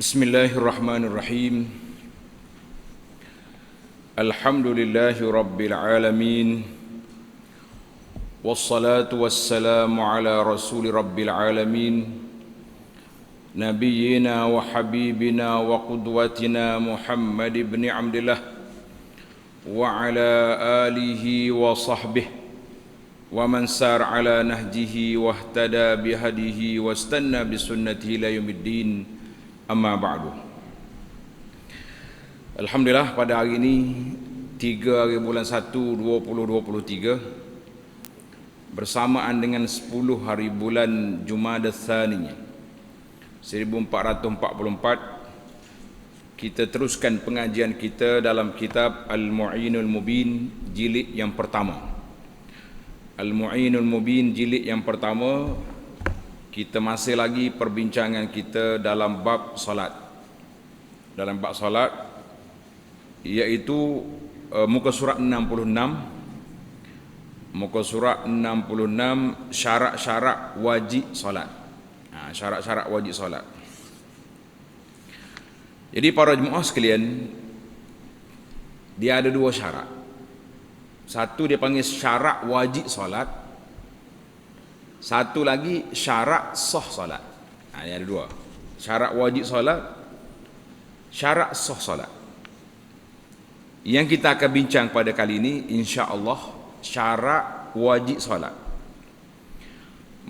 Bismillahirrahmanirrahim. Alhamdulillahi rabbil alamin. Wassalatu wassalamu ala rasuli rabbil alamin. Nabiyyina wa habibina wa qudwatina Muhammad ibn Abdillah wa ala alihi wa sahbihi wa man sar ala nahjihi wa ihtada bihadihi wa istanna bisunnatihi ila yaumiddin. Amma ba'du. Alhamdulillah, pada hari ini 3 hari bulan 1 2023 bersamaan dengan 10 hari bulan Jumadah Tsaniyah 1444, kita teruskan pengajian kita dalam kitab Al-Mu'inul Mubin jilid yang pertama. Al-Mu'inul Mubin jilid yang pertama, kita masih lagi perbincangan kita dalam bab solat. Dalam bab solat, iaitu muka surat 66. Muka surat 66, syarat-syarat wajib solat. Syarat-syarat wajib solat. Jadi para jemaah sekalian, dia ada 2 syarat. Satu dia panggil syarat wajib solat. Satu lagi syarat sah solat. Ini ada 2. Syarat wajib solat, syarat sah solat. Yang kita akan bincang pada kali ini, insya-Allah, syarat wajib solat.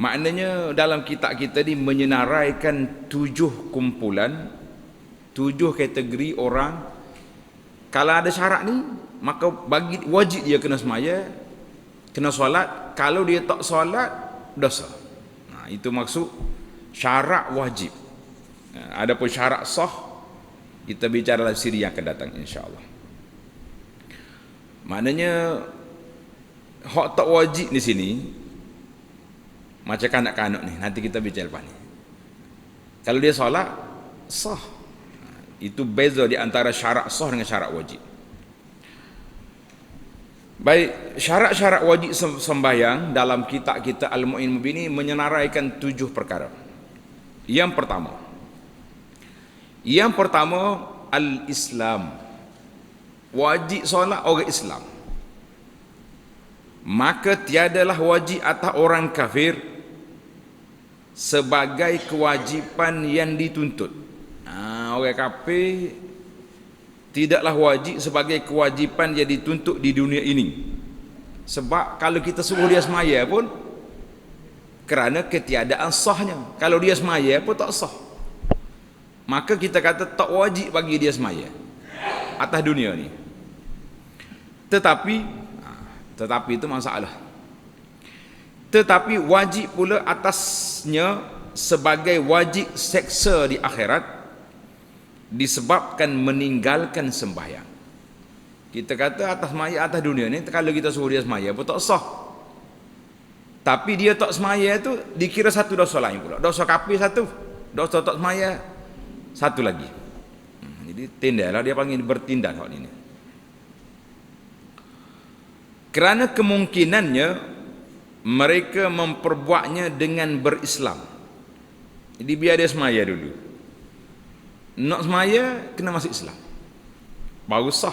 Maknanya dalam kitab kita ni menyenaraikan 7 kumpulan, 7 kategori orang. Kalau ada syarat ni, maka bagi wajib dia kena semaya, kena solat. Kalau dia tak solat, dosa. Itu maksud syarat wajib. Adapun syarat sah, kita bicara dalam siri yang akan datang, insya-Allah. Maknanya hak tak wajib di sini macam kanak-kanak ni, nanti kita bicara lepas ni. Kalau dia solat, sah. Itu beza di antara syarat sah dengan syarat wajib. Baik, syarat-syarat wajib sembahyang dalam kitab kita Al-Mu'in Mubin ini menyenaraikan 7 perkara. Yang pertama al-Islam. Wajib solat orang Islam. Maka tiadalah wajib atas orang kafir sebagai kewajipan yang dituntut. Orang kafir tidaklah wajib sebagai kewajipan yang dituntut di dunia ini. Sebab kalau kita suruh dia semaya pun kerana ketiadaan sahnya. Kalau dia semaya pun tak sah. Maka kita kata tak wajib bagi dia semaya atas dunia ni. Tetapi itu masalah. Tetapi wajib pula atasnya sebagai wajib seksa di akhirat disebabkan meninggalkan sembahyang. Kita kata atas semaya atas dunia ni, kalau kita suruh dia semaya pun tak sah. Tapi dia tak semaya tu dikira satu dosa lain pula. Dosa kafir satu, dosa tak semaya satu lagi. Jadi tindalah dia panggil bertindak hal ini. Kerana kemungkinannya mereka memperbuatnya dengan berislam. Jadi biar dia semaya dulu. Nak semaya kena masuk Islam, baru sah.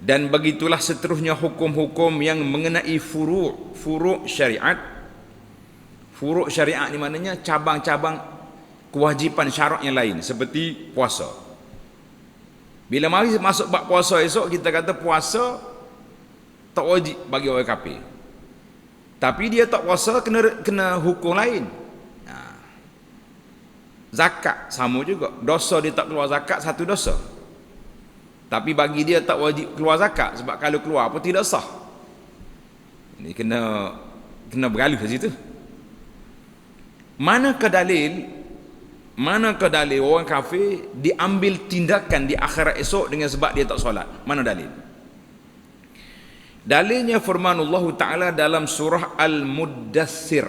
Dan begitulah seterusnya hukum-hukum yang mengenai furu' syariat. Furu' syariat ni maknanya cabang-cabang kewajipan syarat yang lain, seperti puasa. Bila mari masuk bab puasa esok, kita kata puasa tak wajib bagi orang kafir. Tapi dia tak puasa kena hukum lain. Zakat sama juga. Dosa dia tak keluar zakat, satu dosa. Tapi bagi dia tak wajib keluar zakat, sebab kalau keluar pun tidak sah. Ini kena beralih ke situ. Manakah dalil orang kafir diambil tindakan di akhirat esok dengan sebab dia tak solat? Mana dalil? Dalilnya firman Allah Ta'ala dalam surah Al-Muddathir.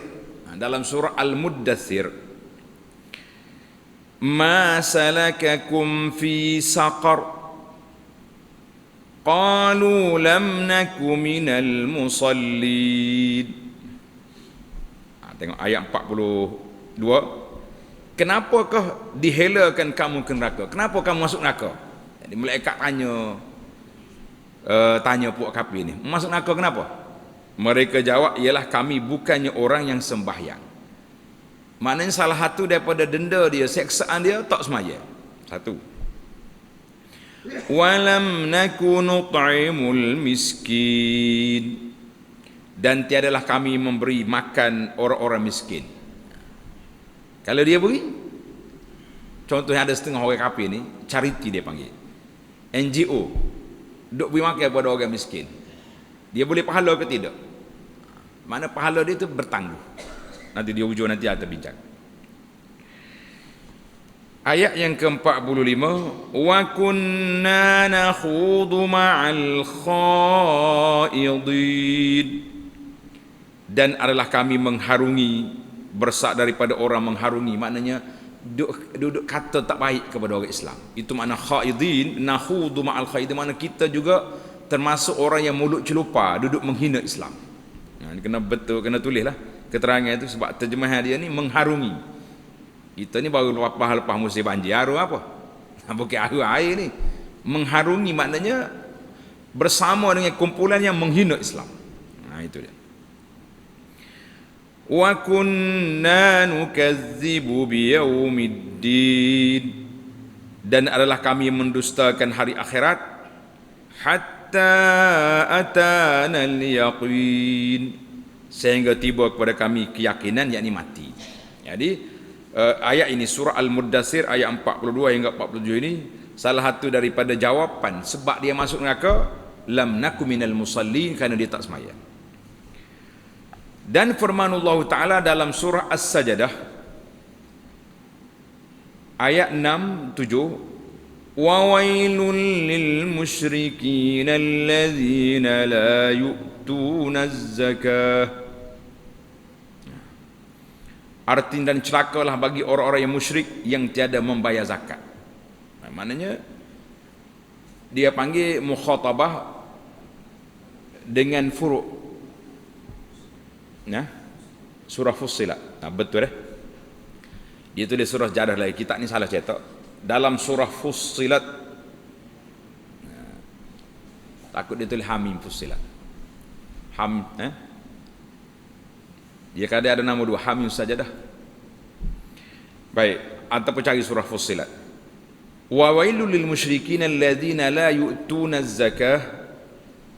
Dalam surah Al-Muddathir, Ma salakakum fi saqar qalu lam naku minal musallin. Tengok ayat 42. kenapakah dihelakan kamu ke neraka? Kenapa kamu masuk neraka? Jadi malaikat tanya puak kafir ni, masuk neraka kenapa? Mereka jawab, ialah kami bukannya orang yang sembahyang. Maknanya salah satu daripada denda dia, seksaan dia, tak semaya. Satu. Walam naku nut'imul miskin, dan tiadalah kami memberi makan orang-orang miskin. Kalau dia beri, contohnya ada setengah orang kafir ni, charity dia panggil, NGO, duk beri makan kepada orang miskin, dia boleh pahala ke tidak? Mana pahala dia tu bertangguh. Nanti dia hujung nanti ada bincang. Ayat yang ke-45, wa kunna nakhudu ma'al khaidin, dan adalah kami mengharungi, bersak daripada orang mengharungi, maknanya duduk kata tak baik kepada orang Islam. Itu makna khaidin, nakhudu ma'al khaidin, makna kita juga termasuk orang yang mulut celupa, duduk menghina Islam. Kena betul, kena tulislah keterangan itu, sebab terjemahan dia ni mengharungi. Kita ni baru lepas musim banjir, haru apa? Bukan haru air ni. Mengharungi maknanya bersama dengan kumpulan yang menghina Islam. Itu dia. Wa kunna nukazzibu biyaumiddin, dan adalah kami mendustakan hari akhirat, hatta atana al-yaqin, sehingga tiba kepada kami keyakinan, yakni mati. Jadi ayat ini surah Al-Muddathir ayat 42 hingga 47 ini salah satu daripada jawapan sebab dia masuk neraka, lam naku minal musallin, kerana dia tak sembahyang. Dan firmanullah Ta'ala dalam surah As-Sajdah ayat 6-7, wa wailul lil musyrikin allazina la yu'tuna az-zakah, arti dan celakalah bagi orang-orang yang musyrik yang tiada membayar zakat. Maknanya dia panggil mukhatabah dengan furu'. Surah Fussilat. Betul dia tulis surah Jadah lagi, kitab ni salah cetak. Dalam surah Fussilat, takut dia tulis Hamim Fussilat. Dia kadang ada nama dua, Hamim saja dah. Baik, ataupun cari surah Fussilat. Wa wailul lil musyrikin alladzina la yu'tuna az-zakah,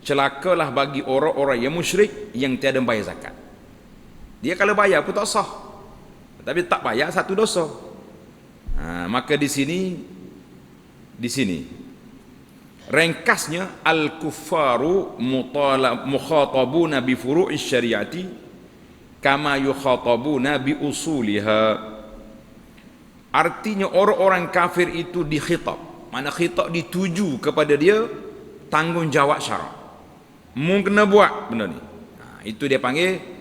celakalah bagi orang-orang yang musyrik yang tiada bayar zakat. Dia kalau bayar pun tak sah, tapi tak bayar satu dosa. Maka di sini ringkasnya al-kuffaru mukhatabuna bi furu'is syariati kama yukhatabuna bi usuliha. Artinya orang-orang kafir itu dikhitab, mana khitab dituju kepada dia tanggungjawab syarak, mu kena buat benda ni. Itu dia panggil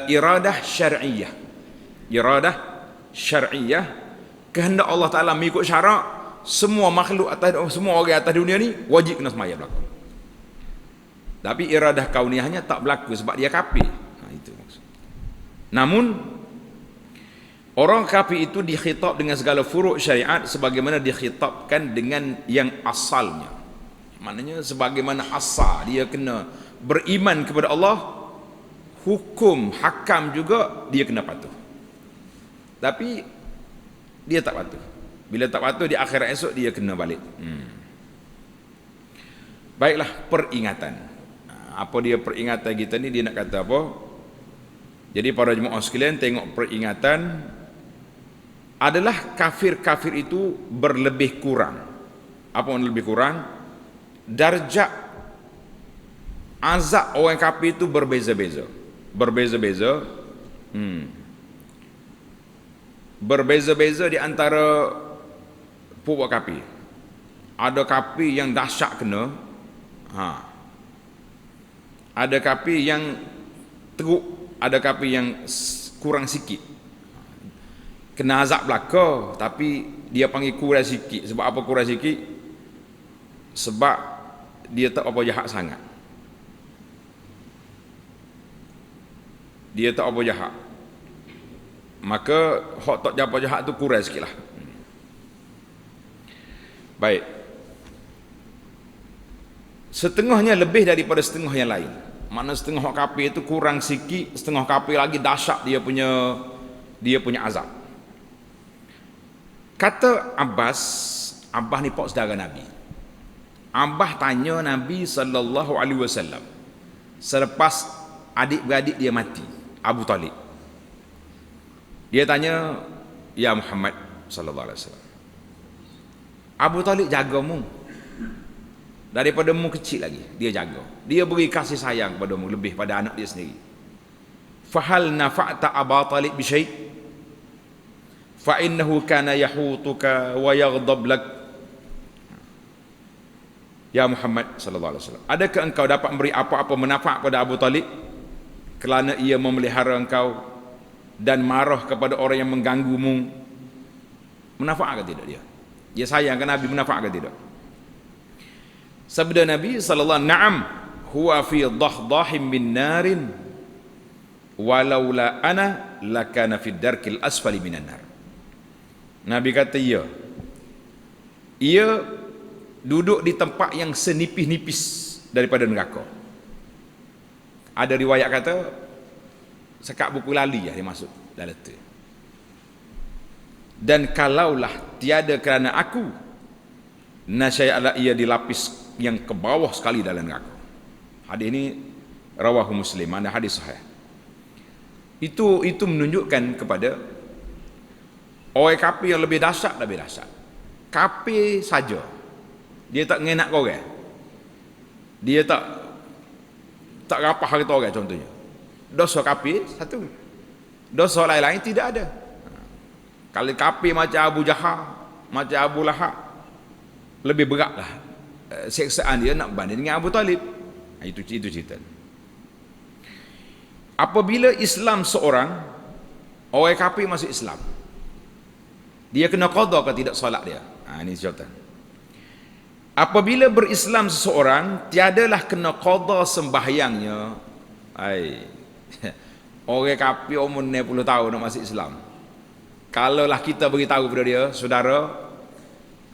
iradah syar'iyah. Iradah syar'iyah, kehendak Allah Ta'ala mengikut syarak. Semua makhluk atas, semua orang atas dunia ni wajib kena sembahyang berlaku. Tapi iradah kauniyahnya tak berlaku sebab dia kafir. Itu maksud. Namun orang kafir itu dikhitab dengan segala furuk syariat sebagaimana dikhitabkan dengan yang asalnya. Maknanya sebagaimana asal dia kena beriman kepada Allah, hukum hakam juga dia kena patuh. Tapi dia tak patuh. Bila tak patuh, di akhirat esok dia kena balik. Baiklah, peringatan. Apa dia peringatan kita ni? Dia nak kata apa? Jadi para jemaah sekalian, tengok peringatan adalah kafir-kafir itu berlebih kurang. Apa yang lebih kurang? Darjat azab orang kafir itu berbeza-beza. Berbeza-beza di antara puak kafir. Ada kafir yang dahsyat kena, ada kafir yang teruk, ada kafir yang kurang sikit. Kena azab belaka, tapi dia panggil kurang sikit. Sebab apa kurang sikit? Sebab dia tak apa jahat sangat. Dia tak apa jahat. maka hak tak japa jahat tu kurang sikitlah. Baik. Setengahnya lebih daripada setengah yang lain. Mana setengah hak kafir itu kurang sikit, setengah kafir lagi dahsyat dia punya azab. Kata Abbas ni pak saudara Nabi. Abbas tanya Nabi sallallahu alaihi wasallam selepas adik-beradik dia mati, Abu Talib. Dia tanya, "Ya Muhammad sallallahu alaihi wasallam, Abu Talib jagamu daripada mu kecil lagi, dia jaga. Dia beri kasih sayang kepadamu lebih pada anak dia sendiri. Fahal nafa'ta Abu Talib bi syai'? Fa innahu kana yahutuka wa yaghdab lak." Ya Muhammad sallallahu alaihi wasallam, adakah engkau dapat memberi apa-apa manfaat pada Abu Talib kerana ia memelihara engkau dan marah kepada orang yang mengganggumu? Manfaat ke tidak dia? Dia sayang ke Nabi, manfaat ke tidak? Sabda Nabi sallallahu alaihi wasallam, "Na'am, huwa fi dahdahim min narin walaula ana lakana fi darkil asfali minan nar." Nabi kata ia duduk di tempat yang senipis-nipis daripada neraka. Ada riwayat kata sekat buku lali dia masuk dalam tu. Dan kalaulah tiada kerana aku, nasya'ala ia dilapis yang ke bawah sekali dalam neraka. Hadis ini rawahu Muslim, ada hadis sahih. Itu menunjukkan kepada orang kafir yang lebih dahsyat. Kafir saja dia tak ngenak kau orang, dia tak rapah harta orang contohnya. Dosa kafir satu, dosa lain-lain tidak ada. Kalau kafir macam Abu Jahal, macam Abu Lahab, lebih beratlah seksaan dia nak banding dengan Abu Talib. Itu cerita. Apabila Islam seorang, orang kafir masuk Islam, dia kena qada ke tidak solat dia? Ini cerita. Apabila berislam seseorang, tiadalah kena qada sembahyangnya. Orang kafir umur 60 tahun nak masuk Islam, kalaulah kita beritahu kepada dia, "Saudara,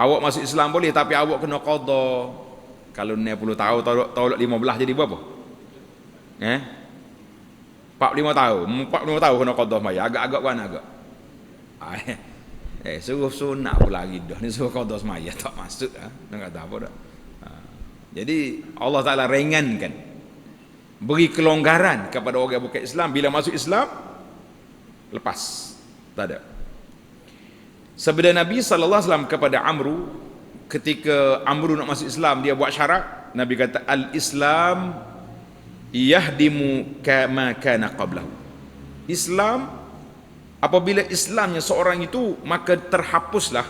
awak masuk Islam boleh, tapi awak kena qada." Kalau 60 tahun tolak 15 jadi berapa? 45 tahun. 45 tahun kena qada sembahyang. Agak-agak mana agak? Suruh sunat pula lagi dah. Ni suruh qada sembahyang tak masuk nak kata apa dah. Jadi Allah Taala ringankan, beri kelonggaran kepada orang yang bukan Islam. Bila masuk Islam, lepas. Tak ada. Sabda Nabi sallallahu alaihi wasallam kepada Amru, ketika Amru nak masuk Islam, dia buat syarat. Nabi kata, "Al-Islam yahdimu kama kana qablahu." Islam, apabila Islamnya seorang itu, maka terhapuslah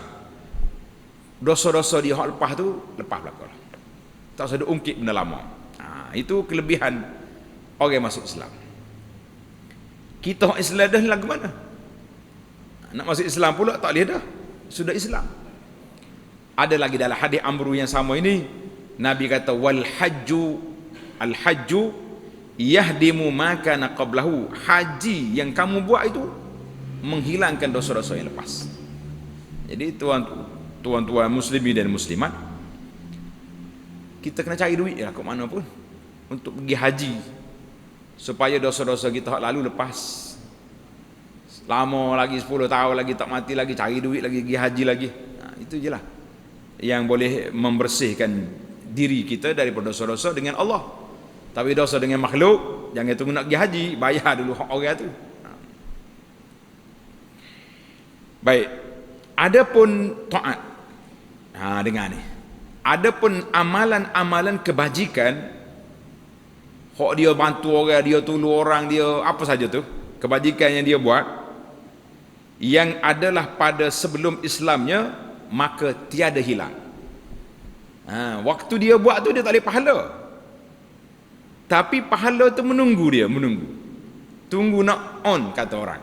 dosa-dosa dia hak lepas tu, lepas belakang. Tak usah diungkit benda lama. Itu kelebihan orang yang masuk Islam. Kita hak Islam dah lagu mana? Nak masuk Islam pula tak boleh dah, sudah Islam. Ada lagi dalam hadis Amru yang sama ini, Nabi kata, "Wal hajju al-hajju yahdimu ma kana qablahu." Haji yang kamu buat itu menghilangkan dosa-dosa yang lepas. Jadi tuan-tuan muslimin dan muslimat, kita kena cari duit lah ke mana pun untuk pergi haji, supaya dosa-dosa kita lalu lepas. Lama lagi 10 tahun lagi tak mati lagi, cari duit lagi, pergi haji lagi. Itu je lah yang boleh membersihkan diri kita daripada dosa-dosa dengan Allah. Tapi dosa dengan makhluk, jangan tunggu nak pergi haji, bayar dulu hak orang tu. Baik, adapun taat, dengar ni, adapun amalan-amalan kebajikan, hak dia bantu orang, dia tolong orang, dia apa saja tu kebajikan yang dia buat, yang adalah pada sebelum Islamnya, maka tiada hilang. Waktu dia buat tu dia tak boleh pahala, tapi pahala tu menunggu dia, tunggu nak on, kata orang.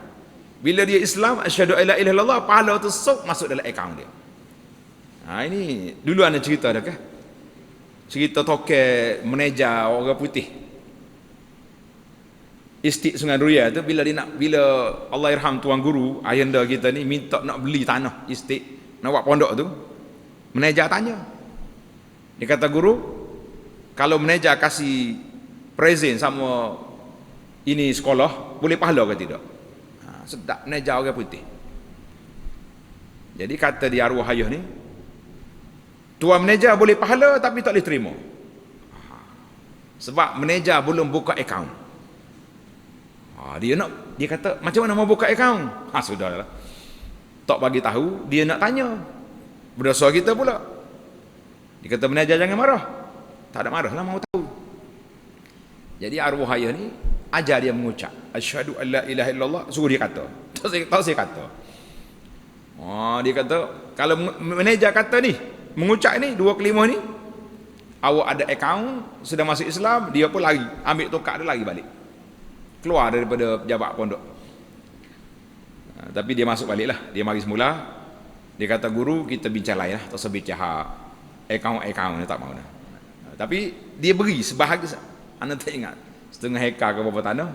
Bila dia Islam, asyhadu alla ilaha illallah, pahala tu masuk dalam akaun dia. Ini dulu ada cerita dah kah? Cerita toke meneja orang putih. Istiq Sungai Duria tu bila Allah irham tuan guru ayanda kita ni minta nak beli tanah Istiq nak buat pondok tu, manager tanya. Dia kata, guru, kalau manager kasih present sama ini sekolah, boleh pahala ke tidak? Sedap manager orang putih. Jadi kata di arwah ayah ni, tuan manager boleh pahala tapi tak boleh terima. Sebab manager belum buka akaun. Dia kata, macam mana mau buka akaun? Sudahlah. Tak bagi tahu, dia nak tanya. Berdosa kita pula. Dia kata, manager jangan marah. Tak ada marah lah, mau tahu. Jadi arwah ayah ni ajar dia mengucap asyhadu an la ilaha illallah, suruh dia kata. Tak saya kata. Dia kata, kalau manager kata ni, mengucap ni, dua kelima ni, awak ada akaun, sudah masuk Islam, dia pun lari, ambil tokak dia lari balik. Keluar daripada pejabat pondok. Tapi dia masuk balik lah, dia mari semula. Dia kata, guru, kita bincang lain lah, tak usah bincang akaun tak mahu dah. Tapi dia beri sebahagian, anda tak ingat, setengah hektar ke berapa tanah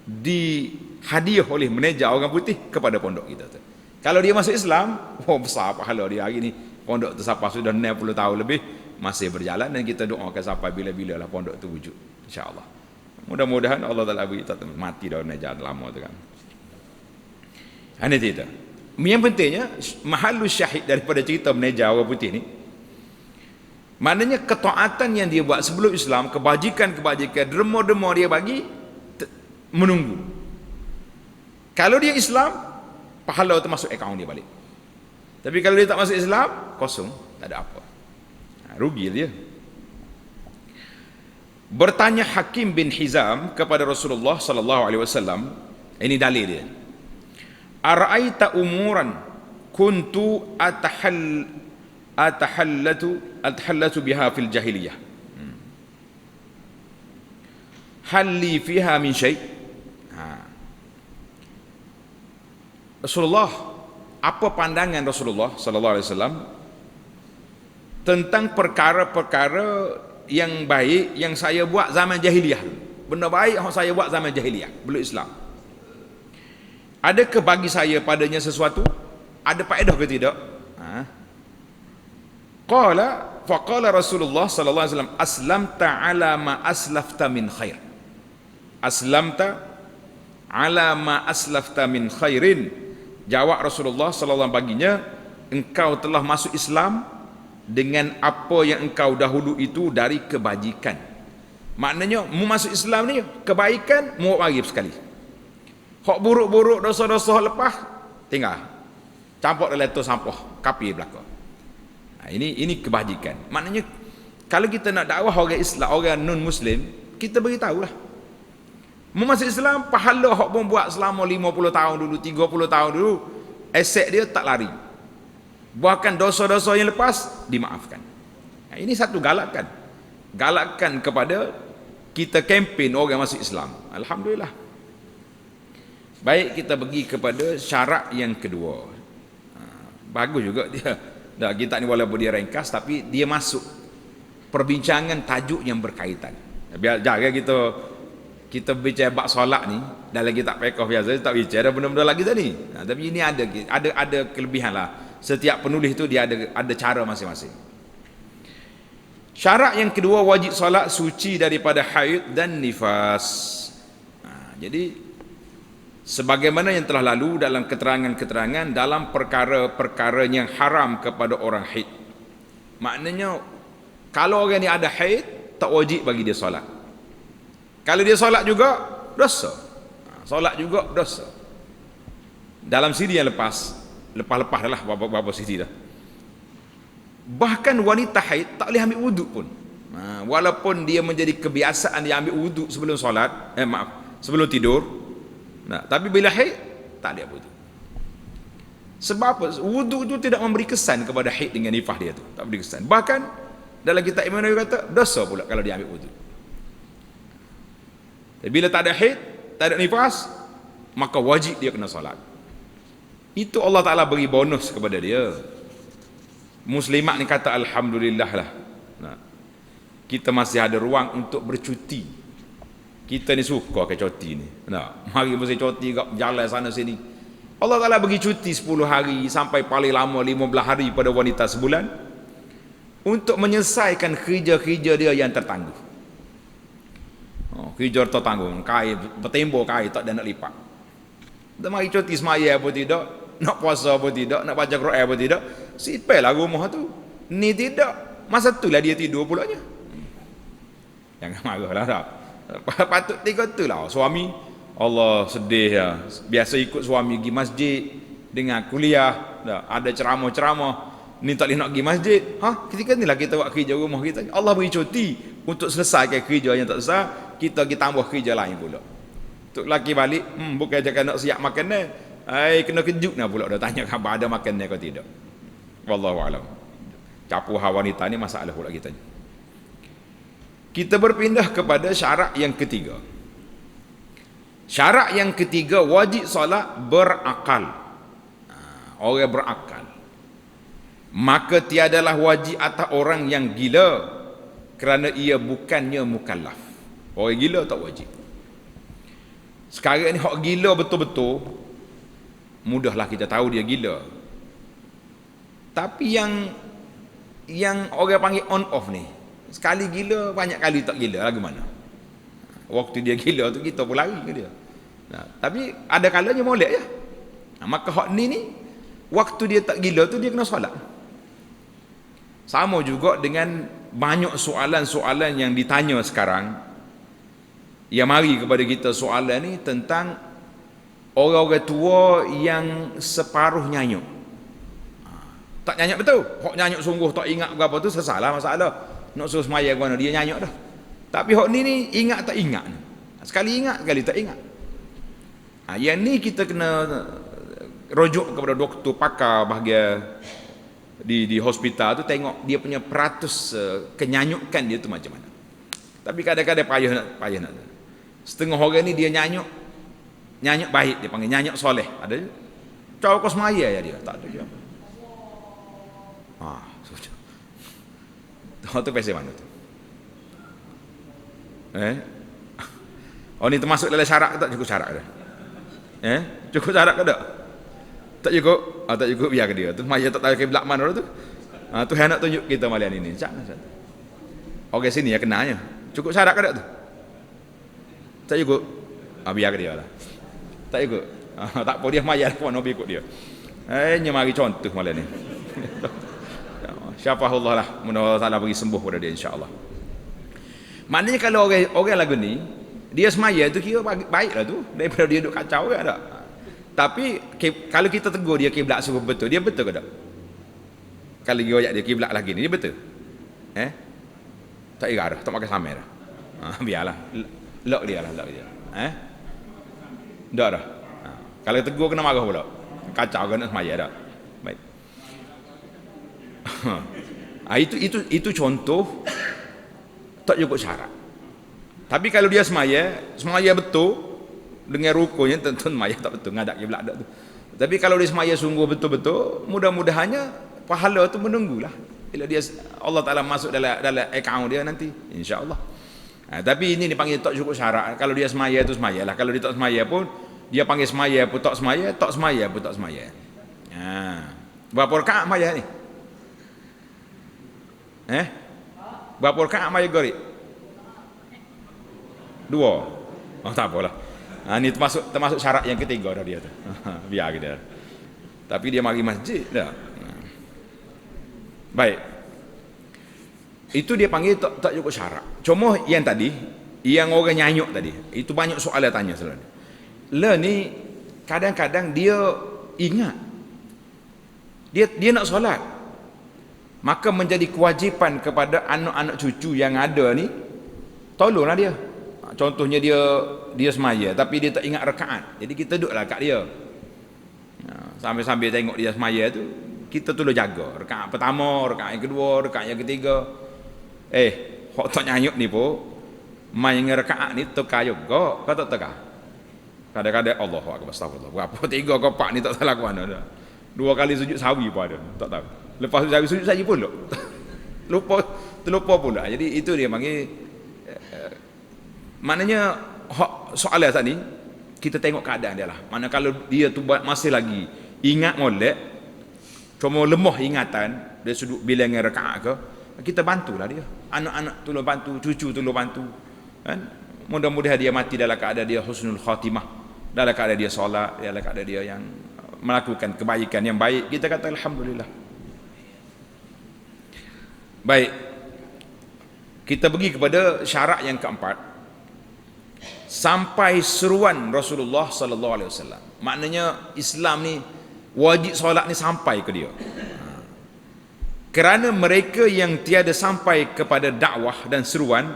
dihadiah oleh manager orang putih kepada pondok kita tu. Kalau dia masuk Islam, besar pahala dia hari ni. Pondok tu sampai sudah 60 tahun lebih masih berjalan, dan kita doakan sampai bila-bila lah pondok tu wujud, insya-Allah. Mudah-mudahan Allah Taala beri tak mati dah manager lama tu kan. Ini cerita. Yang pentingnya mahalus syahid daripada cerita manager orang putih ni, maknanya ketaatan yang dia buat sebelum Islam, kebajikan-kebajikan, derma-derma dia bagi menunggu. Kalau dia Islam, pahala tu masuk akaun dia balik. Tapi kalau dia tak masuk Islam, kosong, tak ada apa. Rugi dia. Bertanya Hakim bin Hizam kepada Rasulullah sallallahu alaihi wasallam, ini dalil dia. Ara'aita umuran kuntu atahallatu biha fil jahiliyah. Hal li fiha min syai'? Rasulullah, apa pandangan Rasulullah sallallahu alaihi wasallam tentang perkara-perkara yang baik yang saya buat zaman jahiliyah? Benda baik yang saya buat zaman jahiliyah, belum Islam. Adakah bagi saya padanya sesuatu? Ada faedah ke tidak? Faqala Rasulullah sallallahu alaihi wasallam, aslamta ala ma aslafta min khair. Aslamta ala ma aslafta min khairin. Jawab Rasulullah sallallahu alaihi wasallam baginya, engkau telah masuk Islam dengan apa yang engkau dahulu itu dari kebajikan. Maknanya mu masuk Islam ni kebaikan mu bagi sekali. Hak buruk-buruk dosa-dosa lepas tinggal. Campur dalam letos sampah kapi belaka. Ini kebajikan. Maknanya kalau kita nak dakwah orang Islam, orang non muslim, kita beritahulah. Mu masuk Islam, pahala hak pun buat selama 50 tahun dulu, 30 tahun dulu, aset dia tak lari. Bahkan dosa-dosa yang lepas dimaafkan. Ini satu galakan. Galakan kepada kita kempen orang masuk Islam. Alhamdulillah. Baik, kita pergi kepada syarat yang kedua. Bagus juga dia. Dah, kita ni walaupun dia ringkas, tapi dia masuk perbincangan tajuk yang berkaitan. Biar jaga kita bicara bab solat ni dalam kitab fiqh biasa tak bicara benda-benda lagi tadi. Tapi ini ada kelebihan lah. Setiap penulis tu dia ada cara masing-masing. Syarat yang kedua, wajib solat suci daripada haid dan nifas. Jadi sebagaimana yang telah lalu dalam keterangan-keterangan dalam perkara-perkara yang haram kepada orang haid. Maknanya kalau orang ni ada haid, tak wajib bagi dia solat. Kalau dia solat juga dosa. Solat juga dosa. Dalam siri yang lepas dah lah berapa siri dah. Bahkan wanita haid tak boleh ambil wuduk pun. Walaupun dia menjadi kebiasaan dia ambil wuduk sebelum solat, sebelum tidur. Tapi bila haid tak ada wuduk. Sebab apa? Wuduk itu tidak memberi kesan kepada haid dengan nifas dia tu. Tak beri kesan. Bahkan dalam kitab Imam Nawawi kata dosa pula kalau dia ambil wuduk. Bila tak ada haid, tak ada nifas, maka wajib dia kena solat. Itu Allah Ta'ala beri bonus kepada dia. Muslimat ni kata alhamdulillah lah. Kita masih ada ruang untuk bercuti. Kita ni suka ke cuti ni. Nah, mari mesti cuti kat jalan sana sini. Allah Taala bagi cuti 10 hari sampai paling lama 15 hari pada wanita sebulan untuk menyelesaikan kerja-kerja dia yang tertangguh. Kerja tertangguh, kain bertembok kain tak ada nak lipat. Dah mari cuti semaya apa tidak, nak puasa apa tidak, nak baca Quran apa tidak, sipailah rumah tu. Ni tidak, masa itulah dia tidur pulanya. Jangan marahlah tak. Patut tengok tu lah suami. Allah sedih ya. Biasa ikut suami pergi masjid dengan kuliah, ada ceramah-ceramah. Ni tak boleh nak pergi masjid. Ketika inilah kita buat kerja rumah kita. Allah beri cuti untuk selesaikan kerja yang tak selesai, kita tambah kerja lain pula. Untuk laki balik, bukan cakap nak siap makanan. Kena kejut nak pula dah tanya khabar ada makanan ke tidak. Wallahu alam. Campur wanita ni masalah pula kita. Kita berpindah kepada syarat yang ketiga. Syarat yang ketiga, wajib solat berakal. Orang berakal. Maka tiadalah wajib atas orang yang gila kerana ia bukannya mukallaf. Orang gila tak wajib. Sekarang ni hak gila betul-betul, mudahlah kita tahu dia gila. Tapi yang orang panggil on off ni, sekali gila, banyak kali tak gila, lagu mana? Waktu dia gila tu kita pun lari ke dia. Tapi ada kalanya molek je. Maka hak ni waktu dia tak gila tu dia kena solat. Sama juga dengan banyak soalan-soalan yang ditanya sekarang. Yang mari kepada kita soalan ni tentang orang-orang tua yang separuh nyanyuk. Tak nyanyuk betul. Hak nyanyuk sungguh tak ingat berapa tu sesalah masalah. Nak suruh semaya mana dia nyanyuk dah. Tapi hak ni ingat tak ingat. Sekali ingat, sekali tak ingat. Yang ni kita kena rujuk kepada doktor pakar bahagian di hospital tu, tengok dia punya peratus kenyanyukan dia tu macam mana. Tapi kadang-kadang payah nak. Setengah orang ni dia nyanyuk baik, dia panggil nyanyuk soleh. Ada je. Cakap kau semaya ya dia, tak ada je. Tu pasal mana tu? Ni termasuk dalam syarat ke tak cukup syarat dah? Cukup syarat ke tak? Tak cukup? Tak cukup, biar ke dia. Tu maya tak tahu kiblat mana tu. Tuhan nak tunjuk kita malam ini. Okey sini ya kenanya. Cukup syarat ke tak tu? Tak cukup? Biar ke dia lah. Tak cukup? Tak apa, dia maya pun Nabi ikut dia. Mari contoh malam ni. Syafahullah lah. Mudah-mudahan Allah Ta'ala bagi sembuh pada dia insya-Allah. Maknanya kalau orang lagu ni dia semaya tu kira baiklah tu daripada dia duk kacau ke tak. Tapi kalau kita tegur dia kiblat suruh betul, dia betul ke tak? Kalau dia ajak dia kiblat lagi ni, dia betul? Tak irah dah, tak makan samai dah. Biarlah. Lock dia. Dah dah. Kalau tegur kena marah pula. Kacau kan nak semaya dah. Baik. Itu contoh tak cukup syarat. Tapi kalau dia semaya betul dengan rukunnya, tentu semaya tak betul ngadak kiblat dak tu. Tapi kalau dia semaya sungguh betul-betul, mudah-mudahannya pahala tu menunggulah bila dia Allah Taala masuk dalam akaun dia nanti insya-Allah. Tapi ini dipanggil tak cukup syarat. Kalau dia semaya tu semayalah. Kalau dia tak semaya pun dia panggil semaya pun tak semaya, tak semaya pun tak semaya. Berapa rakaat semaya ni? Berapa rakaat semaya gori? 2. Tak apalah. Ini termasuk syarat yang ketiga dah dia tu. Biar dia. Tapi dia mari masjid dah. Baik. Itu dia panggil tak cukup syarat. Cuma yang tadi, yang orang nyanyuk tadi, itu banyak soalan tanya selalu. Ni kadang-kadang dia ingat. Dia nak solat. Maka menjadi kewajipan kepada anak-anak cucu yang ada ni, tolonglah dia. Contohnya dia semaya tapi dia tak ingat rakaat. Jadi kita duduklah kat dia. Sambil-sambil tengok dia semaya tu, kita tolong jaga. Rakaat pertama, rakaat yang kedua, rakaat yang ketiga. Hok tak nyanyuk ni pun main dengan rakaat ni tukar juga. Kau tak tukar? Kadang-kadang Allahu akbar, astagfirullah. Berapa 3 ke 4 ni tak salah ke mana dah. 2 kali sujud sawi pun ada. Tak tahu. Lepas sujud saja pula. Terlupa pula. Jadi itu dia panggil maknanya soalan tadi kita tengok keadaan dia lah. Mana kalau dia tu masih lagi ingat molek, cuma lemah ingatan, dia sudut bilangan rakaat ke, kita bantulah dia. Anak-anak tolong bantu, cucu tolong bantu. Kan? Mudah-mudahan dia mati dalam keadaan dia husnul khatimah, dalam keadaan dia solat, dalam keadaan dia yang melakukan kebaikan yang baik. Kita kata alhamdulillah. Baik. Kita pergi kepada syarat yang keempat. Sampai seruan Rasulullah sallallahu alaihi wasallam. Maknanya Islam ni wajib solat ni sampai ke dia. Kerana mereka yang tiada sampai kepada dakwah dan seruan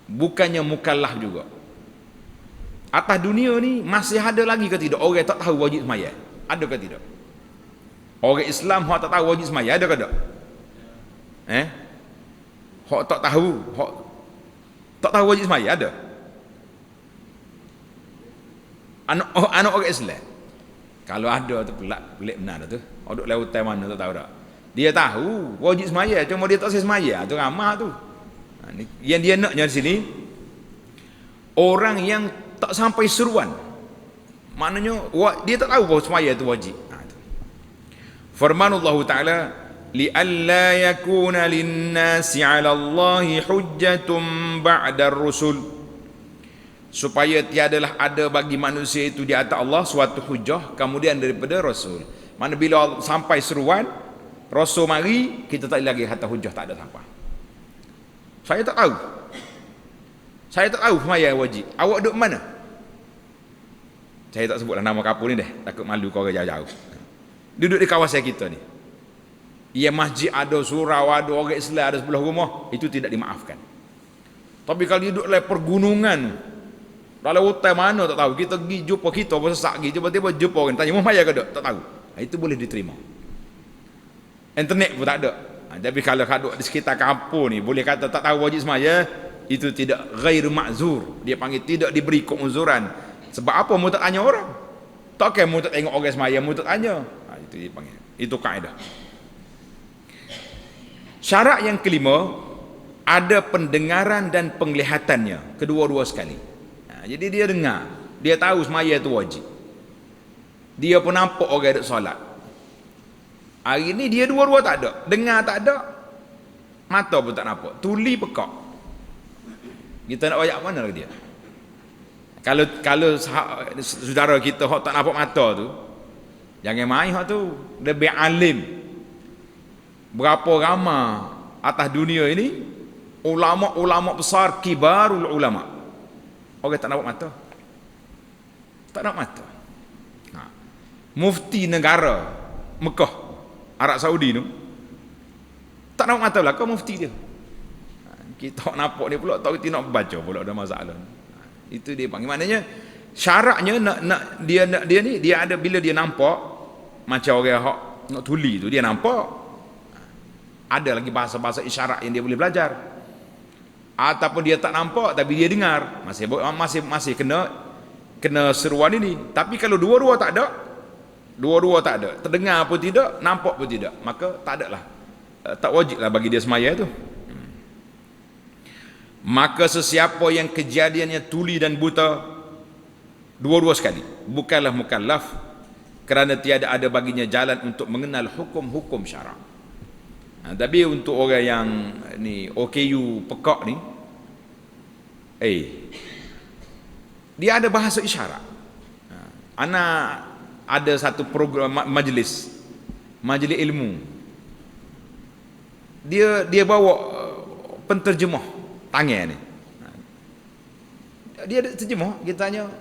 bukannya mukallaf juga. Atas dunia ni masih ada lagi ke tidak orang tak tahu wajib sembahyang? Ada ke tidak? Orang Islam hak tak tahu wajib sembahyang ada ke tak? Hak tak tahu, hak tak tahu wajib sembahyang ada? Anak orang Islam. Kalau ada tu pelik benar tu. Duduk lautan mana tak tahu tak. Dia tahu wajib sembahyang cuma dia tak sembahyang tu ramah tu. Yang dia naknya di sini orang yang tak sampai seruan. Maknanya dia tak tahu bahawa sembahyang itu wajib. Firman Allah Taala, "Li'alla yakuna lin-nasi 'ala Allahi hujjatun ba'da ar-rusul." Supaya tiadalah ada bagi manusia itu di atas Allah suatu hujah kemudian daripada Rasul. Mana bila sampai seruan Rasul mari, kita tak lagi kata hujah tak ada sampai. Saya tak tahu. Saya tak tahu sembahyang wajib. Awak duduk mana? Saya tak sebutlah nama kapur ni deh, takut malu kau orang jauh-jauh. Duduk di kawasan kita ni. Ia masjid ada, surau ada, orang Islam ada sebelah rumah, itu tidak dimaafkan. Tapi kalau duduk dalam pergunungan, dalam hutan mana tak tahu, kita pergi jumpa kita apa sesak pergi, tiba-tiba jumpa orang tanya, "Mau sembahyang ke tak?" Tak tahu. Itu boleh diterima. Internet pun tak ada. Tapi kalau duduk di sekitar kampung ni boleh kata tak tahu wajib sembahyang, itu tidak ghair ma'zur. Dia panggil tidak diberi keuzuran. Sebab apa mu tak tanya orang? Takkan mu tak tengok orang sembahyang mu tak tanya. Itu dia panggil. Itu kaedah. Syarat yang kelima, ada pendengaran dan penglihatannya, kedua-dua sekali. Jadi dia dengar, dia tahu sembahyang itu wajib. Dia pun nampak orang duk solat. Hari ni dia dua-dua tak ada, dengar tak ada, mata pun tak nampak, tuli pekak. Kita nak wayak mana lagi dia? Kalau saudara kita hak tak nampak mata tu, jangan main hak tu, lebih alim. Berapa ramai atas dunia ini ulama-ulama besar, kibarul ulama, orang tak nampak mata, tak nampak mata. Mufti negara Mekah Arab Saudi tu tak nampak mata belakang mufti dia. Kita nampak dia pula tak kita nak baca pula ada masalah. Itu dia panggil, maknanya syaratnya nak dia ni dia ada bila dia nampak macam orang hak nak tuli tu dia nampak, ada lagi bahasa-bahasa isyarat yang dia boleh belajar. Ataupun dia tak nampak tapi dia dengar, masih kena seruan ini. Tapi kalau dua-dua tak ada, terdengar pun tidak, nampak pun tidak, maka tak ada lah, tak wajib lah bagi dia sembahyang tu. Maka sesiapa yang kejadiannya tuli dan buta, dua-dua sekali, bukanlah mukallaf, kerana tiada ada baginya jalan untuk mengenal hukum-hukum syarak. Tapi untuk orang yang ni OKU pekak ni, dia ada bahasa isyarat. Anak ada satu program majlis ilmu, dia bawa penterjemah tangan ni, dia ada terjemah. Kita tanya,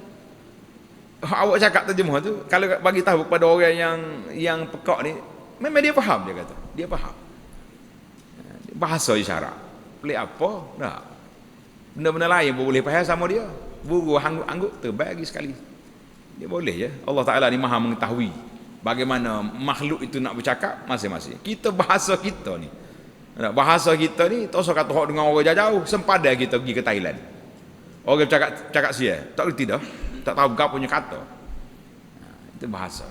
awak cakap terjemah tu kalau bagi tahu kepada orang yang pekak ni, memang dia faham, dia kata dia faham bahasa isyarat. Pelik apa tak, benda-benda lain pun boleh faham sama dia. Buru angguk terbaik sekali, dia boleh je. Allah Ta'ala ni maha mengetahui bagaimana makhluk itu nak bercakap masing-masing. Kita bahasa kita ni, tak usah kata hak dengan orang jauh-jauh, sempadan kita pergi ke Thailand, orang cakap sia, tak kerti dah, tak tahu apa punya kata. Itu bahasa.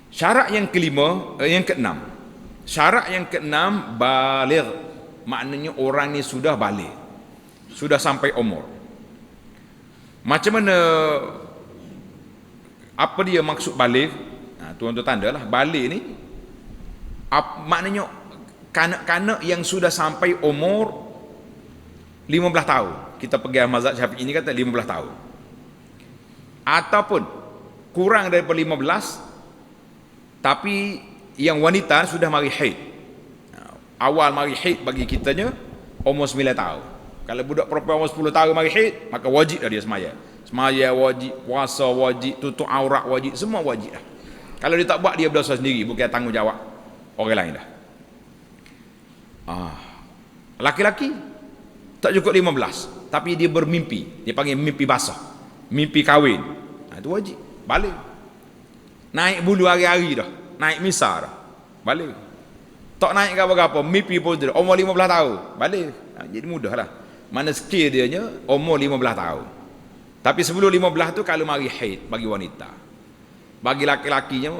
Syarat yang keenam, syarat yang keenam, baligh. Maknanya orang ni sudah baligh, sudah sampai umur. Macam mana, apa dia maksud balik? Tuan-tuan tanda lah, balik ni maknanya kanak-kanak yang sudah sampai umur 15 tahun. Kita pegang mazhab Syafi'i ini kata 15 tahun. Ataupun kurang daripada 15 tapi yang wanita sudah mari haid. Awal mari haid bagi kitanya umur 9 tahun. Kalau budak perempuan umur 10 tahun mari haid, maka wajib dah dia semaya. Semaya wajib, puasa wajib, tutup aurat wajib, semua wajib dah. Kalau dia tak buat, dia berdosa sendiri, bukan tanggungjawab orang lain dah. Laki-laki tak cukup 15 tapi dia bermimpi, dia panggil mimpi basah, mimpi kahwin, itu wajib balik. Naik bulu hari-hari dah, naik misar dah, balik. Tak naik ke apa-apa, mimpi pun dia umur 15 tahun balik. Jadi mudah lah, mana skill dia nya umur 15 tahun. Tapi sebelum 15 tu kalau mari haid bagi wanita. Bagi laki-lakinya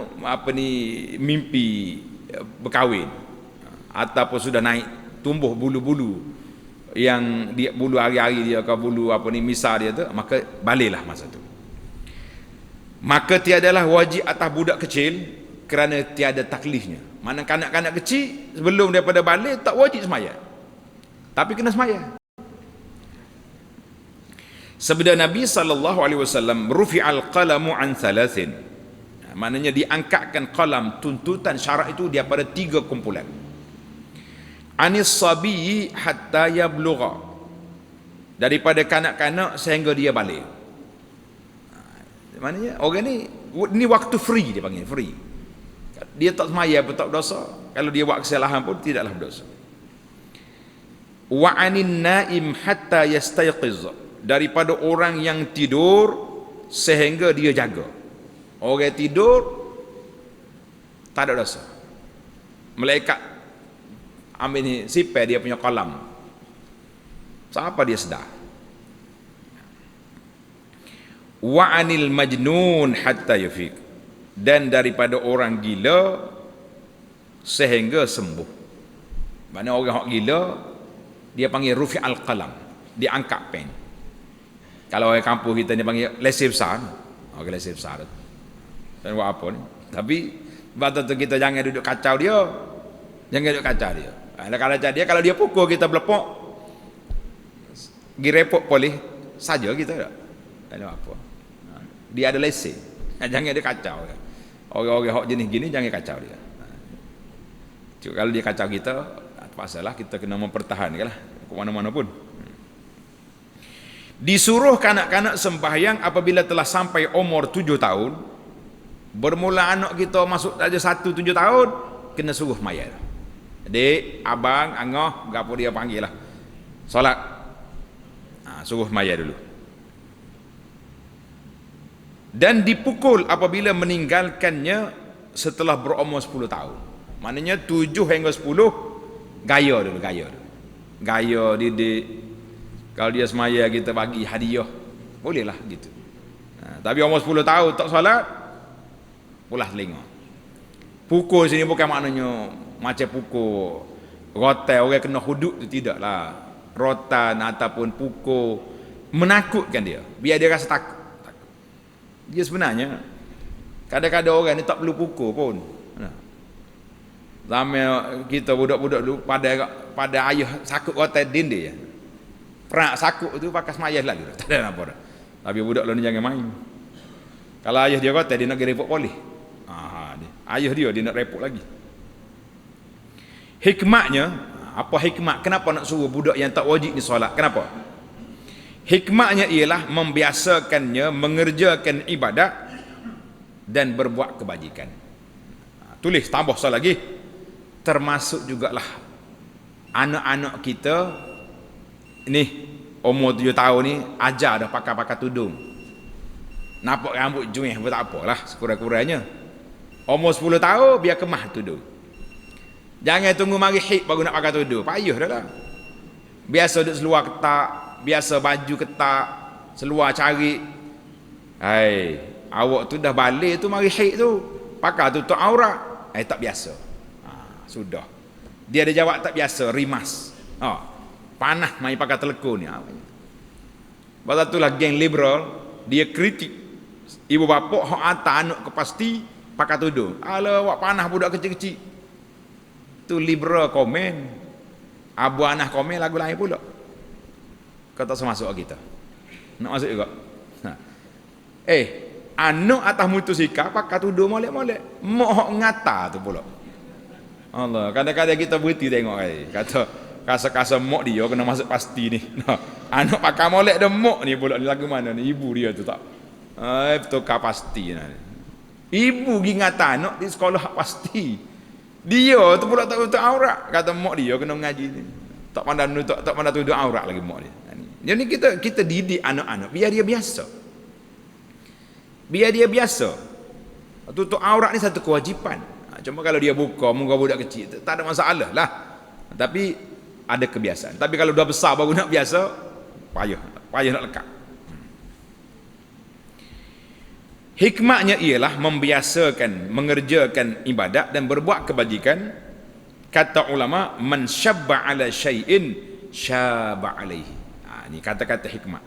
mimpi berkahwin ataupun sudah naik tumbuh bulu-bulu yang dia bulu hari-hari dia ke bulu misar dia tu, maka baliklah masa tu. Maka tiadalah wajib atas budak kecil kerana tiada taklifnya. Mana kanak-kanak kecil sebelum daripada balik tak wajib semaya, tapi kena semaya. Sabda Nabi SAW, rufi'al qalamu an thalathin, maknanya diangkatkan qalam, tuntutan syarak itu daripada 3 kumpulan. Anis sabiyi hatta yablugha, daripada kanak-kanak sehingga dia balik. Maknanya orang ni waktu free, dia panggil free. Dia tak semaya pun tak berdosa, kalau dia buat kesalahan pun tidaklah berdosa. Wa anin naim hatta yastayqiz, daripada orang yang tidur sehingga dia jaga. Orang tidur tak ada dosa. Malaikat ambil ni sipir dia punya kalam, siapa dia sedar. Wa anil majnun hatta yufiq, dan daripada orang gila sehingga sembuh. Mana orang gila dia panggil rufi al qalam, dia angkat pen. Kalau orang kampung kita ni panggil lesen besar. Orang lesen besar dan buat apa ni. Tapi sebab tu kita jangan duduk kacau dia, jangan duduk kacau dia. Kalau dia pukul kita belepok, pergi report polis saja kita tak ada apa. Dia ada lesen, jangan dia kacau. Orang-orang hok jenis gini jangan kacau dia. Cuma kalau dia kacau kita, pasalah kita kena mempertahankanlah ke mana-mana pun. Disuruh kanak-kanak sembahyang apabila telah sampai umur 7 tahun. Bermula anak kita masuk saja 1-7 tahun, kena suruh mayat. Adik, abang, angah, apa dia panggil lah, solat, suruh mayat dulu. Dan dipukul apabila meninggalkannya setelah berumur 10 tahun. Maknanya 7 hingga 10 gaya dulu. Gaya didik. Kalau dia semaya kita bagi hadiah, bolehlah gitu. Tapi umur 10 tahun tak solat, pulas telinga. Pukul sini bukan maknanya macam pukul rotan orang kena hudud tu, tidaklah. Rotan ataupun pukul menakutkan dia, biar dia rasa takut. Dia sebenarnya kadang-kadang orang ni tak perlu pukul pun. Zaman kita budak-budak dulu pada ayah sakut rotan dinding, perak sakut tu pakai semayah lalu, tak ada apa dah. Tapi budak ni jangan main. Kalau ayah dia rotan, dia nak pergi report polis. Ayah dia nak report lagi. Hikmatnya, apa hikmat? Kenapa nak suruh budak yang tak wajib ni solat? Kenapa? Hikmatnya ialah membiasakannya mengerjakan ibadat dan berbuat kebajikan. Tulis tambah soal lagi. Termasuk jugalah anak-anak kita ni umur 7 tahun ni, ajar dah pakai tudung. Nampak rambut juih pun tak apalah, sekurang-kurangnya. Umur 10 tahun biar kemah tudung. Jangan tunggu mari haid baru nak pakai tudung, payah dah lah. Biasa duduk seluar ketak, biasa baju ketak, seluar cari. Hai, awak tu dah balik tu mari haid tu, pakai tutup aurat. Tak biasa. Sudah. Dia ada jawab tak biasa, rimas. Panah main pakai telekon ni. Pasal itulah geng liberal dia kritik ibu bapa hak atas anak ke pasti pakai tudung. Ala wak panah budak kecil-kecil. Tu liberal komen. Abu Anah komen lagu lain pula. Kau tak masuk kita. Nak masuk juga. Ha. Anak atas motosikal pakai tudung molek-molek. Mak hak ngata tu pula. Allah, kadang-kadang kita berhenti tengok kata kasa-kasa mak dia kena masuk pasti ni. Anak pakai molek dah mak ni pula ni lagu mana ni ibu dia tu tak. Betul kah pasti ni. Ibu pergi ngata anak di sekolah pasti. Dia tu pula tak tutup aurat. Kata mak dia kena mengaji ni. Tak pandai tutup aurat lagi mak dia. Jadi kita didik anak-anak biar dia biasa. Biar dia biasa. Tutup aurat ni satu kewajipan. Cuma kalau dia buka muka budak kecil tak ada masalah lah. Tapi ada kebiasaan. Tapi kalau dah besar baru nak biasa, payah nak lekat. Hikmahnya ialah membiasakan mengerjakan ibadat dan berbuat kebajikan. Kata ulama, man syabba ala syai'in syaba alaihi. Ini kata-kata hikmah.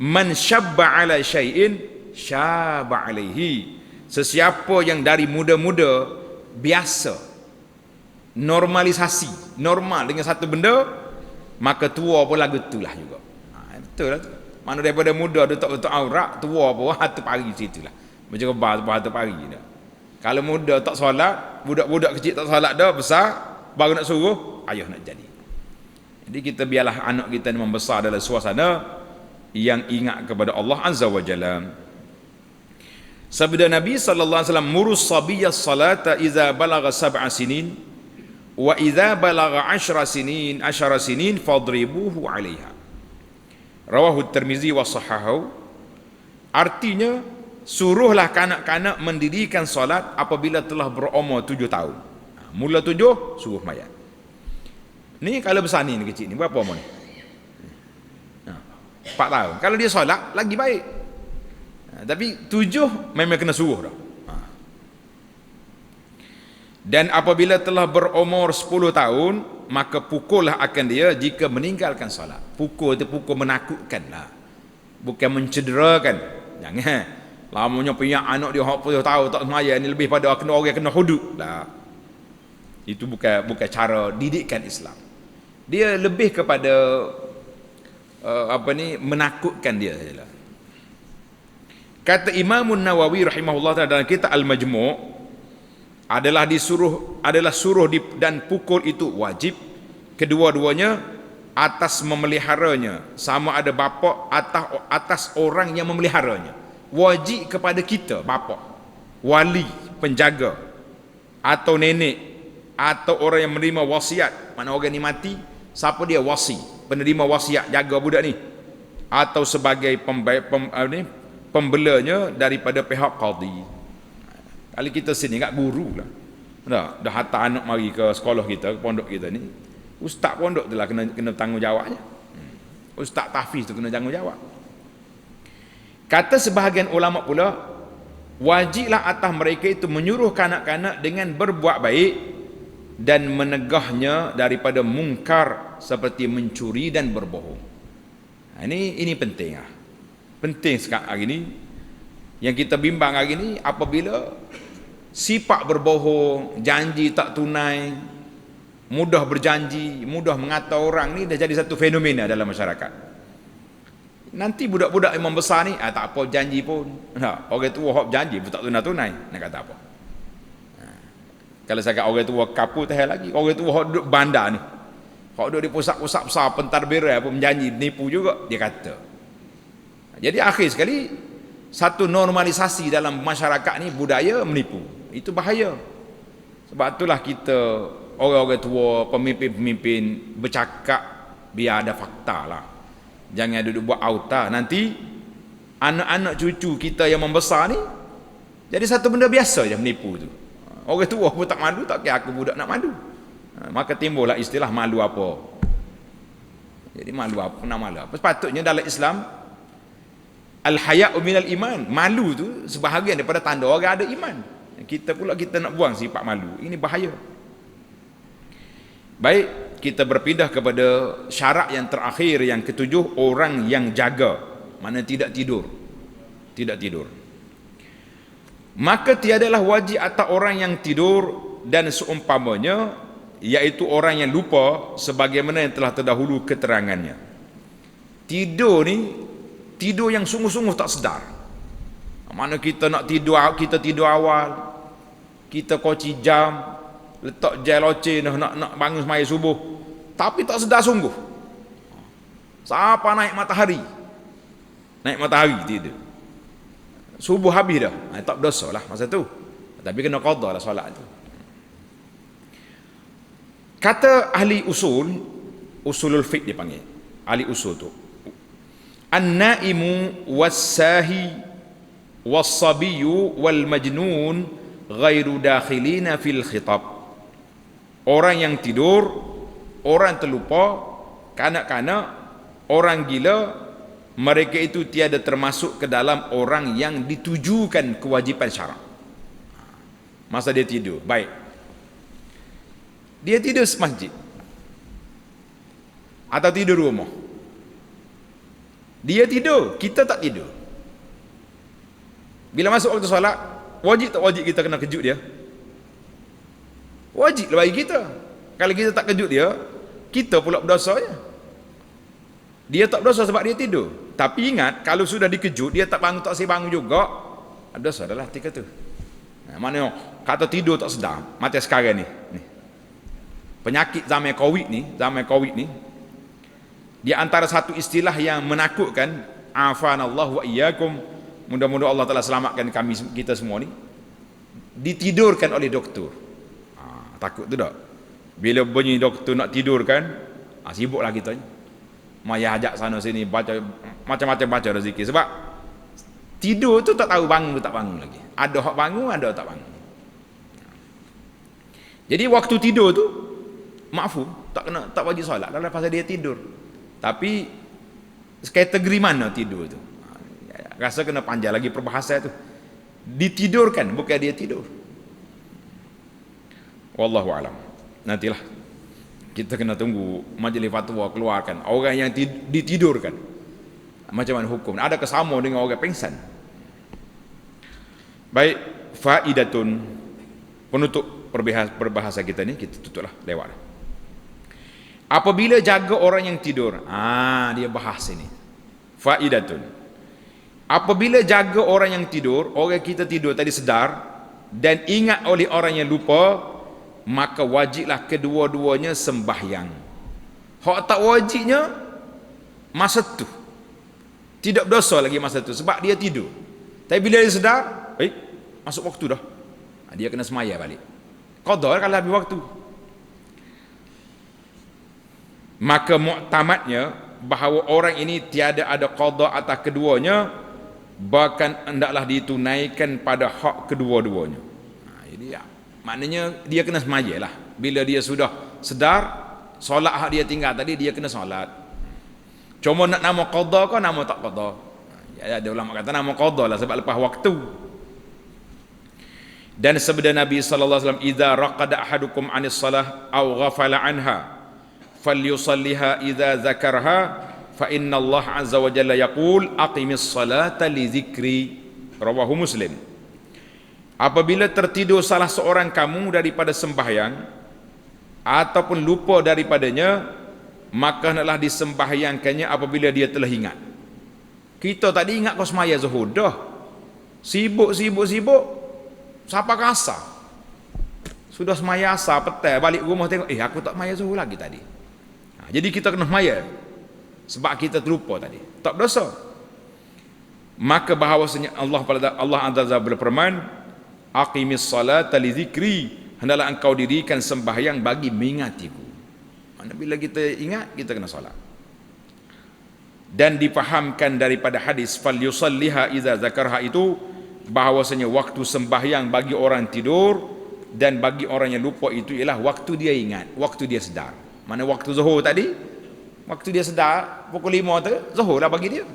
Man syabba ala syai'in syaba alaihi. Sesiapa yang dari muda-muda biasa normalisasi normal dengan satu benda, maka tua pun lagu itulah juga. Betul lah tu. Mana daripada muda dia tak betul aurat, tua pun hatu pagi situlah. Macam kebar hatu pagi dah. Kalau muda tak solat, budak-budak kecil tak solat dah, besar baru nak suruh, ayah nak jadi. Jadi kita biarlah anak kita ni membesar dalam suasana yang ingat kepada Allah Azza wa Jalla. Sabda Nabi sallallahu alaihi wasallam, murus sabiyya salata idza balagha 7 sinin wa idza balagha 10 sinin fadribuhu 'alaiha. Rawahu Tirmizi wa sahahahu. Artinya suruhlah kanak-kanak mendirikan solat apabila telah berumur 7 tahun. Mula 7 suruh mayat. Ni kalau besar ni kecil ni berapa umur ni? 4 tahun. Kalau dia solat lagi baik. Tapi 7 memang kena suruh dah. Dan apabila telah berumur 10 tahun, maka pukullah akan dia jika meninggalkan solat. Pukul itu pukul menakutkan lah, bukan mencederakan. Jangan lamanya punya anak dia 40 tahun tak semaya, ni lebih pada kena orang kena hudud lah. Itu bukan cara didikan Islam. Dia lebih kepada menakutkan dia sajalah. Kata Imam Nawawi rahimahullah ta'ala dalam kitab Al-Majmu' adalah suruh dan pukul itu wajib kedua-duanya atas memeliharanya, sama ada bapa atas orang yang memeliharanya. Wajib kepada kita bapa, wali, penjaga, atau nenek, atau orang yang menerima wasiat. Mana orang ni mati, siapa dia wasi, penerima wasiat, jaga budak ni, atau sebagai pembelanya daripada pihak qadi. Kalau kita sini kat guru lah, dah hantar anak mari ke sekolah kita, ke pondok kita ni, ustaz pondok tu lah kena tanggungjawabnya. Ustaz tahfiz tu kena tanggungjawab. Kata sebahagian ulama pula, wajiblah atas mereka itu menyuruh kanak-kanak dengan berbuat baik dan menegahnya daripada mungkar seperti mencuri dan berbohong. Ini penting lah. Penting sekarang hari ni. Yang kita bimbang hari ni, apabila sifat berbohong, janji tak tunai, mudah berjanji, mudah mengata orang ni dah jadi satu fenomena dalam masyarakat. Nanti budak-budak yang membesar ni, tak apa janji pun. Orang tua hok janji pun tak tunai-tunai. Nak kata apa? Kalau saya kata orang tua kapur tak lagi. Orang tua hok duduk bandar ni, hok duduk di pusat-pusat besar pentadbiran pun menjanji, nipu juga dia kata. Jadi akhir sekali satu normalisasi dalam masyarakat ni budaya menipu. Itu bahaya. Sebab itulah kita orang-orang tua, pemimpin-pemimpin bercakap biar ada fakta lah. Jangan duduk buat auta. Nanti anak-anak cucu kita yang membesar ni jadi satu benda biasa je menipu tu. Orang tua pun tak malu, tak kira aku budak nak malu. Maka timbullah istilah malu apa. Jadi malu apa, nak malu apa. Sepatutnya dalam Islam al-haya'u minal iman. Malu tu sebahagian daripada tanda orang ada iman. Kita nak buang sifat malu. Ini bahaya. Baik, kita berpindah kepada syarat yang terakhir, yang ketujuh, orang yang jaga mana tidak tidur. Tidak tidur. Maka tiadalah wajib atas orang yang tidur dan seumpamanya, iaitu orang yang lupa sebagaimana yang telah terdahulu keterangannya. Tidur ni, tidur yang sungguh-sungguh tak sedar. Mana kita nak tidur, kita tidur awal, kita koci jam, letak jam loceng nak bangun semaya subuh, tapi tak sedar sungguh. Siapa naik matahari tidur, subuh habis dah, tak berdosa lah masa tu, tapi kena qada lah solat tu. Kata ahli usulul fiqh dipanggil ahli usul tu, an-naimu was-sahi was-sabiyyu wal majnun ghairu dakhilina fil khitab. Orang yang tidur, orang terlupa, kanak-kanak, orang gila, mereka itu tiada termasuk ke dalam orang yang ditujukan kewajipan syarak. Masa dia tidur, baik, dia tidur masjid atau tidur rumah, dia tidur, kita tak tidur. Bila masuk waktu solat, wajib tak wajib kita kena kejut dia? Wajib lah bagi kita. Kalau kita tak kejut dia, kita pula berdosa je. Dia tak berdosa sebab dia tidur. Tapi ingat, kalau sudah dikejut, dia tak bangun, tak bangun juga, ada dosa dah lah ketika tu. Mana kata tidur tak sedar, macam sekarang ni. Penyakit zaman Covid ni, dia antara satu istilah yang menakutkan, afanallahu wa iyyakum, mudah-mudahan Allah Ta'ala selamatkan kita semua ni, ditidurkan oleh doktor. Takut tu tak? Bila bunyi doktor nak tidurkan, sibuklah kita ni, maya ajak sana sini, baca macam-macam, baca rezeki. Sebab tidur tu tak tahu bangun tak bangun lagi, ada hak bangun, ada tak bangun. Jadi waktu tidur tu maafum, tak wajib solat kalau pasal dia tidur. Tapi kategori mana tidur tu? Rasa kena panjang lagi perbahasan tu. Ditidurkan, bukan dia tidur. Wallahu alam. Nantilah kita kena tunggu majlis fatwa keluarkan orang yang ditidurkan, macam mana hukum. Ada kesama dengan orang pengsan. Baik, faidatun, penutup perbahasa kita ni, kita tutuplah, lewat. Apabila jaga orang yang tidur, dia bahas ini. Faidatun, apabila jaga orang yang tidur, orang kita tidur tadi sedar dan ingat oleh orang yang lupa, maka wajiblah kedua-duanya sembahyang. Hak tak wajibnya masa tu, tidak berdosa lagi masa tu sebab dia tidur. Tapi bila dia sedar, masuk waktu dah, dia kena semaya balik, qada kalau habis waktu. Maka muktamadnya bahawa orang ini tiada ada qada atas keduanya, bahkan hendaklah ditunaikan pada hak kedua-duanya. Jadi maknanya dia kena semaya lah. Bila dia sudah sedar, solat hak dia tinggal tadi, dia kena solat. Cuma nak nama qada ke nama tak qada? Ada ulama kata nama qada lah sebab lepas waktu. Dan sabda Nabi sallallahu alaihi wasallam, idza raqada ahadukum 'anis salah aw ghafala 'anha falyusalliha idza zakarha fa inna Allah azza wa jalla yaqul aqimis salata li dzikri. Rawahu Muslim. Apabila tertidur salah seorang kamu daripada sembahyang ataupun lupa daripadanya, maka hendaklah disembahyangkannya apabila dia telah ingat. Kita tadi ingat kau semaya zuhur dah, sibuk siapa kasar, sudah semaya asar petang, balik rumah tengok aku tak semaya zuhur lagi tadi. Jadi kita kena semaya sebab kita terlupa tadi, tak berdosa. Maka bahawasanya Allah Azza berfirman, aqimis salata li dzikri, hendaklah engkau dirikan sembahyang bagi mengingatiku. Mana bila kita ingat, kita kena solat. Dan difahamkan daripada hadis fal yusalliha idza zakarha itu, bahawasanya waktu sembahyang bagi orang tidur dan bagi orang yang lupa itu ialah waktu dia ingat, waktu dia sedar. Mana waktu zuhur tadi, waktu dia sedar pukul 5 tu zuhur lah bagi dia.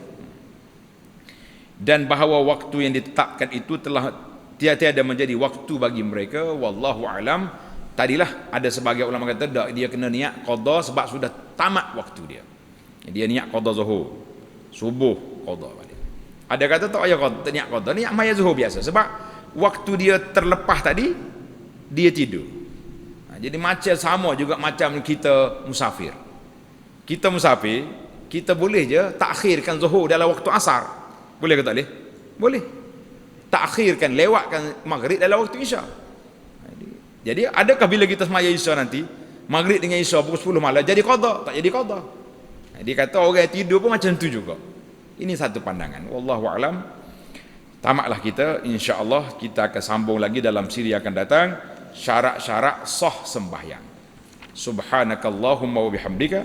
Dan bahawa waktu yang ditetapkan itu telah tiada menjadi waktu bagi mereka, wallahu alam. Tadilah ada sebagai ulama kata dia kena niat qada sebab sudah tamat waktu dia. Dia niat qada zuhur, subuh, qada balik. Ada kata tak payah qada, tak niat qada, niat maya zuhur biasa. Sebab waktu dia terlepas tadi dia tidur. Jadi macam sama juga macam kita musafir. Kita musafir, kita boleh je takhirkan zuhur dalam waktu asar. Boleh ke tak boleh? Boleh. Takhirkan, lewatkan maghrib dalam waktu isya. Jadi adakah bila kita semaya isya nanti, maghrib dengan isya pukul 10 malam jadi qada? Tak jadi qada. Dia kata orang tidur pun macam tu juga. Ini satu pandangan. Wallahu a'lam. Tamatlah kita, insya-Allah kita akan sambung lagi dalam siri akan datang syarat-syarat sah sembahyang. Subhanakallahumma wa bihamdika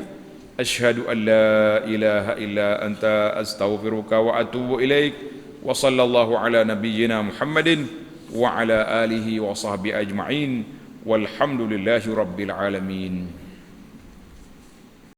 asyhadu an la ilaha illa anta astaghfiruka wa atubu ilaik. Wa sallallahu ala nabiyyina Muhammadin wa ala alihi wa sahbihi ajma'in. Walhamdulillahi rabbil alamin.